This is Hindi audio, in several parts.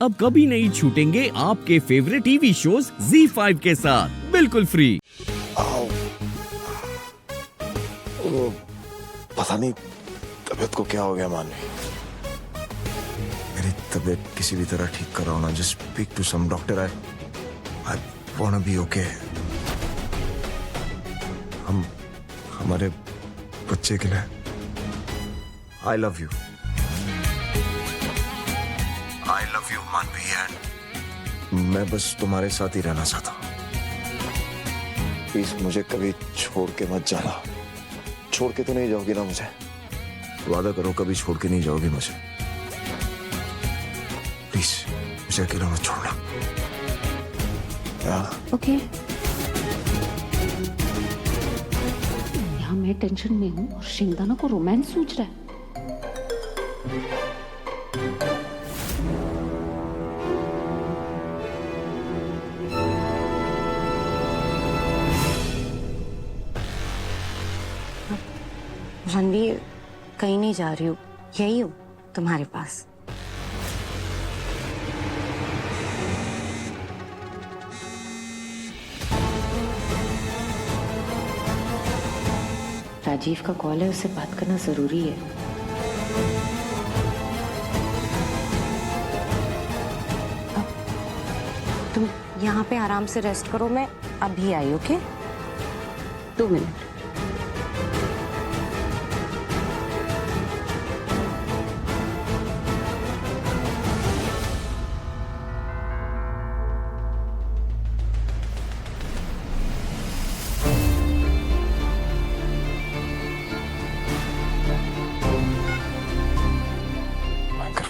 अब कभी नहीं छूटेंगे आपके फेवरेट टीवी शोज ZEE5 के साथ बिल्कुल फ्री। पता नहीं तबीयत को क्या हो गया मानवी। मेरी तबीयत किसी भी तरह ठीक कराओ ना। Just speak to some doctor. I want to be okay. हम हमारे बच्चे के लिए I love you. I love you Manvi. And मैं बस तुम्हारे साथ ही रहना चाहता हूँ। प्लीज मुझे कभी छोड़ के मत जाना। छोड़ के तो नहीं जाओगी ना मुझे? वादा करो कभी छोड़ के नहीं जाओगी मुझे। प्लीज मुझे अकेला मत छोड़ना। ओके। यहाँ मैं टेंशन में हूँ और शिंगदाना को रोमांस सूझ रहा है। रणवीर, कहीं नहीं जा रही हूँ, यही हूँ तुम्हारे पास। राजीव का कॉल है, उससे बात करना जरूरी है। तुम यहाँ पे आराम से रेस्ट करो, मैं अभी आई। ओके? 2 मिनट।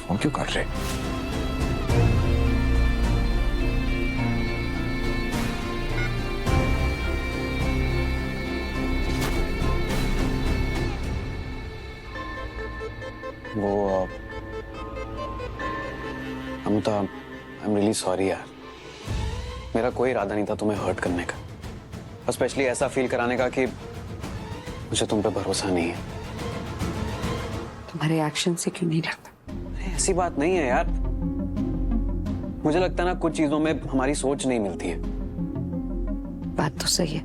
फोन क्यों कर रहे? वो Amrita, I am really sorry यार। मेरा कोई इरादा नहीं था तुम्हें हर्ट करने का, स्पेशली ऐसा फील कराने का कि मुझे तुम पे भरोसा नहीं है। तुम्हारे एक्शन से क्यों नहीं लगता? ऐसी बात नहीं है यार। मुझे लगता है ना कुछ चीजों में हमारी सोच नहीं मिलती है। बात तो सही है।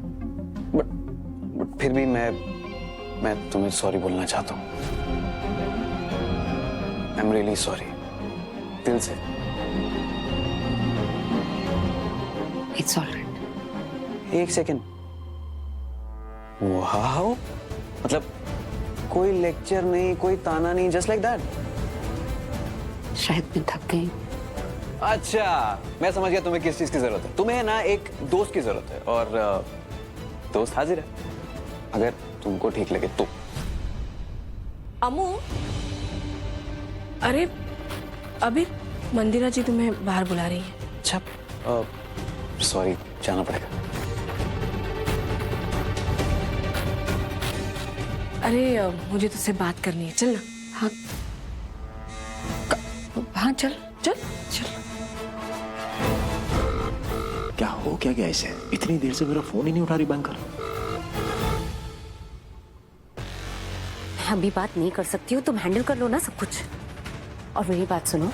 बट फिर भी मैं तुम्हें सॉरी बोलना चाहता हूँ। आई एम रियली सॉरी, दिल से। It's alright. एक सेकेंड। वाह, मतलब कोई लेक्चर नहीं, कोई ताना नहीं, जस्ट लाइक दैट। शायद मैं थक गई। अच्छा, मैं समझ गया तुम्हें किस चीज की जरूरत है। तुम्हें ना एक दोस्त की जरूरत है, और दोस्त हाजिर है अगर तुमको ठीक लगे तो। अमू, अरे अभी मंदिरा जी तुम्हें बाहर बुला रही है। अच्छा, सॉरी, जाना पड़ेगा। अरे मुझे तुझसे बात करनी है, चल ना। हाँ हाँ, चल चल चल। क्या हो क्या गया इसे? इतनी देर से मेरा फोन ही नहीं उठा रही बैंकर। मैं अभी बात नहीं कर सकती हूँ, तुम हैंडल कर लो ना सब कुछ। और मेरी बात सुनो,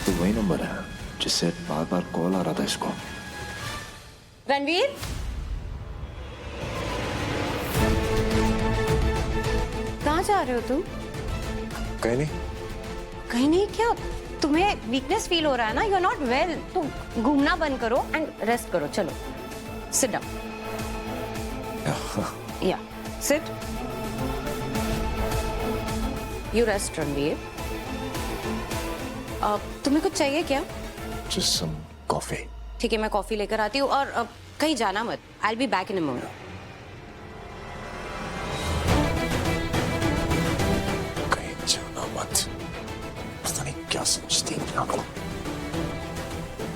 तो वही नंबर है जिससे बार बार कॉल आ रहा था इसको। रणवीर, कहाँ जा रहे हो तुम? कहीं नहीं। कहीं नहीं? क्या तुम्हें वीकनेस फील हो रहा है ना? You are not well. तुम घूमना बंद करो एंड रेस्ट करो। चलो, सिट डाउन। या सिट। You rest Ranveer. तुम्हें कुछ चाहिए क्या? Just some coffee. ठीक है, मैं कॉफी लेकर आती हूँ। और कहीं जाना मत। I'll be back in a moment. कहीं जाना मत। पता नहीं क्या समझती है।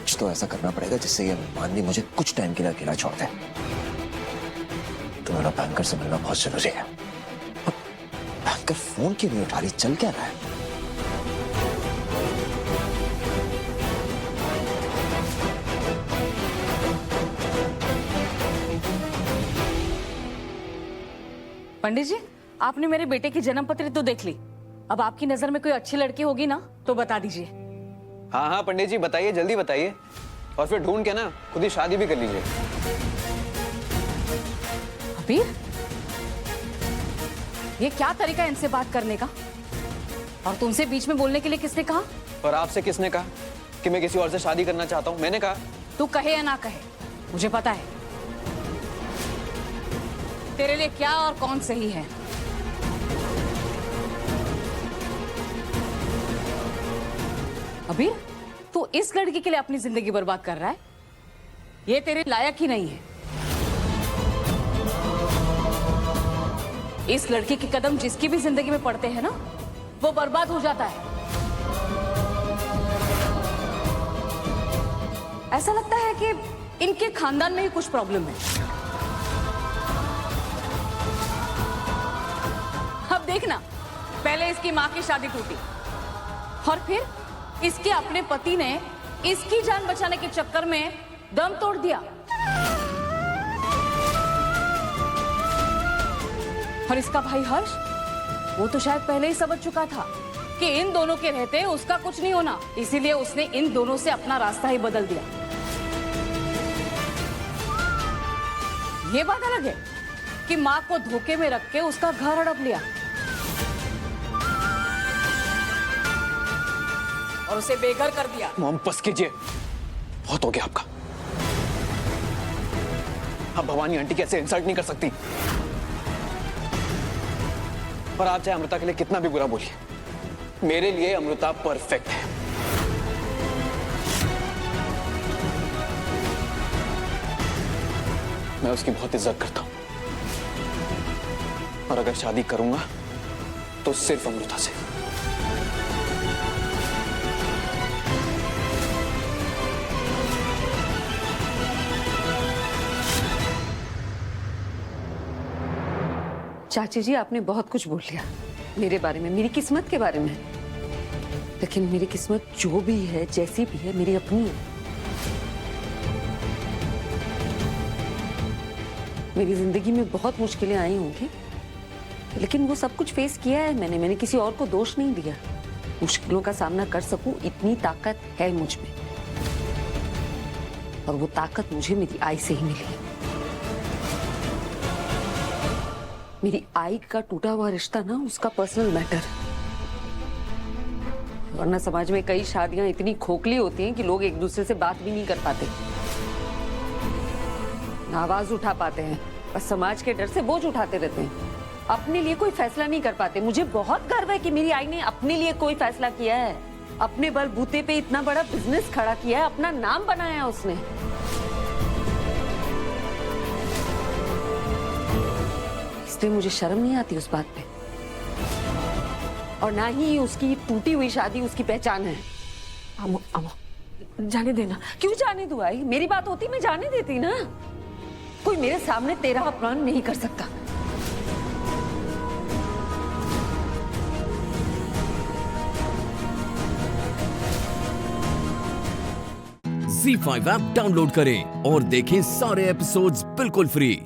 कुछ तो ऐसा करना पड़ेगा जिससे ये मानवी मुझे कुछ टाइम के लिए अकेला छोड़ दे। तुम्हें बैंकर से मिलना बहुत जरूरी है। बैंकर फोन क्यों नहीं उठा रही? चल क्या रहा है? पंडित जी, आपने मेरे बेटे की जन्म पत्री तो देख ली। अब आपकी नजर में कोई अच्छी लड़की होगी ना तो बता दीजिए। हाँ हाँ पंडित जी बताइए, जल्दी बताइए, और फिर ढूंढ के ना खुद ही शादी भी कर लीजिए। अबीर, ये क्या तरीका है इनसे बात करने का? और तुमसे बीच में बोलने के लिए किसने कहा? और आपसे किसने कहा कि मैं किसी और से शादी करना चाहता हूँ? मैंने कहा। तू कहे या ना कहे, मुझे पता है तेरे लिए क्या और कौन सही है। अबीर, तू इस लड़की के लिए अपनी जिंदगी बर्बाद कर रहा है। ये तेरे लायक ही नहीं है। इस लड़की के कदम जिसकी भी जिंदगी में पड़ते हैं ना, वो बर्बाद हो जाता है। ऐसा लगता है कि इनके खानदान में ही कुछ प्रॉब्लम है। अब देखना, पहले इसकी मां की शादी टूटी और फिर इसके अपने पति ने इसकी जान बचाने के चक्कर में दम तोड़ दिया। और इसका भाई हर्ष, वो तो शायद पहले ही समझ चुका था कि इन दोनों के रहते उसका कुछ नहीं होना, इसीलिए उसने इन दोनों से अपना रास्ता ही बदल दिया। ये बात अलग है कि मां को धोखे में रख के उसका घर हड़प लिया और उसे बेघर कर दिया। मॉम बस कीजिए, बहुत हो गया आपका। अब भवानी आंटी कैसे इंसल्ट नहीं कर सकती। पर आप चाहे अमृता के लिए कितना भी बुरा बोलिए, मेरे लिए अमृता परफेक्ट है। मैं उसकी बहुत इज्जत करता हूं, और अगर शादी करूंगा तो सिर्फ अमृता से। चाची जी, आपने बहुत कुछ बोल लिया मेरे बारे में, मेरी किस्मत के बारे में। लेकिन मेरी किस्मत जो भी है, जैसी भी है, मेरी अपनी है। मेरी जिंदगी में बहुत मुश्किलें आई होंगी, लेकिन वो सब कुछ फेस किया है मैंने किसी और को दोष नहीं दिया। मुश्किलों का सामना कर सकूं इतनी ताकत है मुझ में, और वो ताकत मुझे मेरी आई से ही मिली। मेरी आई का टूटा हुआ रिश्ता ना उसका पर्सनल मैटर, वरना समाज में कई शादियां इतनी खोखली होती हैं कि लोग एक दूसरे से बात भी नहीं कर पाते, आवाज उठा पाते हैं, बस समाज के डर से बोझ उठाते रहते हैं, अपने लिए कोई फैसला नहीं कर पाते। मुझे बहुत गर्व है कि मेरी आई ने अपने लिए कोई फैसला किया है, अपने बलबूते पे इतना बड़ा बिजनेस खड़ा किया है, अपना नाम बनाया उसने। इसलिए मुझे शर्म नहीं आती उस बात पे, और ना ही उसकी टूटी हुई शादी उसकी पहचान है। अमो, अमो, जाने देना। क्यों जाने दूं आई? मेरी बात होती मैं जाने देती ना। कोई मेरे सामने तेरा अपमान नहीं कर सकता। Z5 ऐप डाउनलोड करें और देखें सारे एपिसोड्स बिल्कुल फ्री।